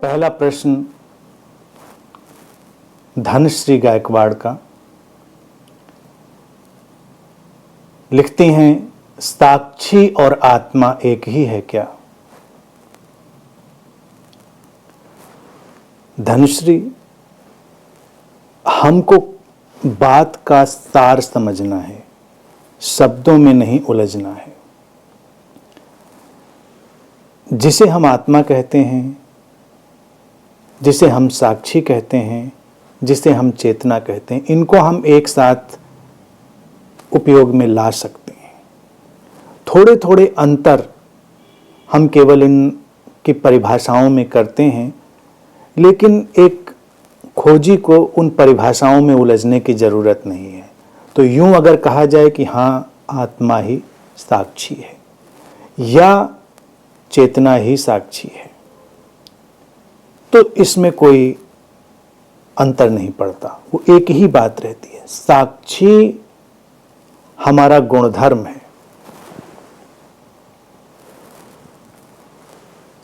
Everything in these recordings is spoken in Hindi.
पहला प्रश्न धनश्री गायकवाड़ का। लिखती हैं, साक्षी और आत्मा एक ही है क्या? धनश्री, हमको बात का सार समझना है, शब्दों में नहीं उलझना है। जिसे हम आत्मा कहते हैं, जिसे हम साक्षी कहते हैं, जिसे हम चेतना कहते हैं, इनको हम एक साथ उपयोग में ला सकते हैं। थोड़े थोड़े अंतर हम केवल इनकी परिभाषाओं में करते हैं, लेकिन एक खोजी को उन परिभाषाओं में उलझने की जरूरत नहीं है। तो यूं अगर कहा जाए कि हाँ, आत्मा ही साक्षी है या चेतना ही साक्षी है, तो इसमें कोई अंतर नहीं पड़ता, वो एक ही बात रहती है। साक्षी हमारा गुणधर्म है,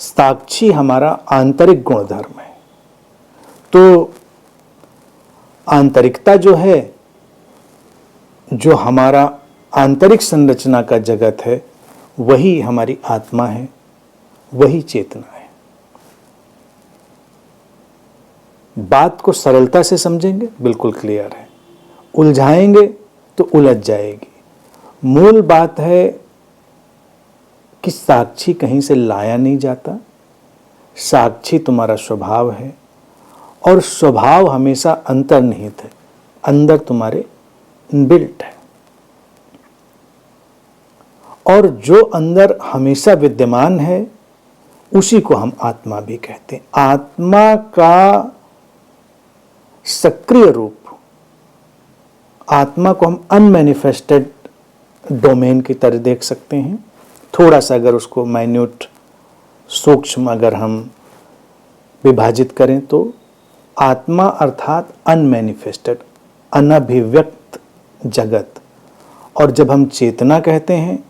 साक्षी हमारा आंतरिक गुणधर्म है। तो आंतरिकता जो है, जो हमारा आंतरिक संरचना का जगत है, वही हमारी आत्मा है, वही चेतना है। बात को सरलता से समझेंगे, बिल्कुल क्लियर है। उलझाएंगे तो उलझ जाएगी। मूल बात है कि साक्षी कहीं से लाया नहीं जाता, साक्षी तुम्हारा स्वभाव है, और स्वभाव हमेशा अंतर्निहित है, अंदर तुम्हारे इनबिल्ट है। और जो अंदर हमेशा विद्यमान है, उसी को हम आत्मा भी कहते हैं। आत्मा का सक्रिय रूप, आत्मा को हम अनमैनिफेस्टेड डोमेन की तरह देख सकते हैं। थोड़ा सा अगर उसको माइन्यूट, सूक्ष्म अगर हम विभाजित करें, तो आत्मा अर्थात अनमैनिफेस्टेड, अनभिव्यक्त जगत। और जब हम चेतना कहते हैं,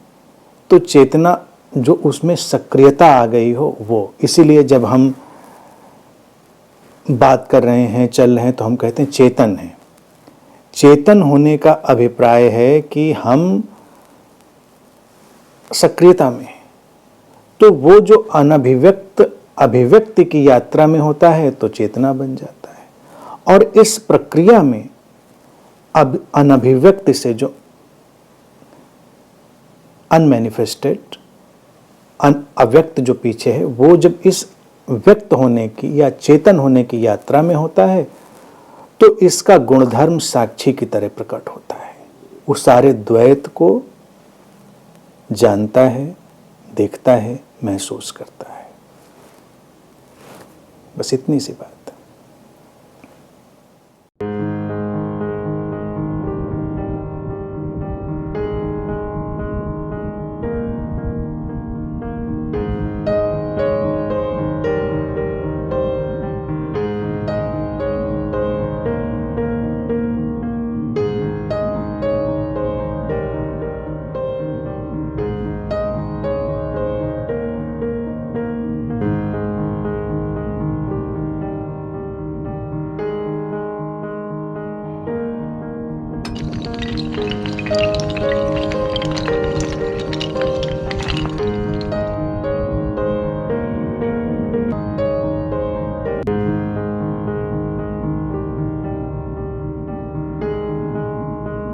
तो चेतना जो उसमें सक्रियता आ गई हो, वो। इसीलिए जब हम बात कर रहे हैं, चल रहे हैं, तो हम कहते हैं चेतन है। चेतन होने का अभिप्राय है कि हम सक्रियता में हैं। तो वो जो अनभिव्यक्त अभिव्यक्ति की यात्रा में होता है, तो चेतना बन जाता है। और इस प्रक्रिया में अब अनभिव्यक्ति से जो अनमैनिफेस्टेड, अव्यक्त जो पीछे है, वो जब इस व्यक्त होने की या चेतन होने की यात्रा में होता है, तो इसका गुणधर्म साक्षी की तरह प्रकट होता है। वो सारे द्वैत को जानता है, देखता है, महसूस करता है। बस इतनी सी बात।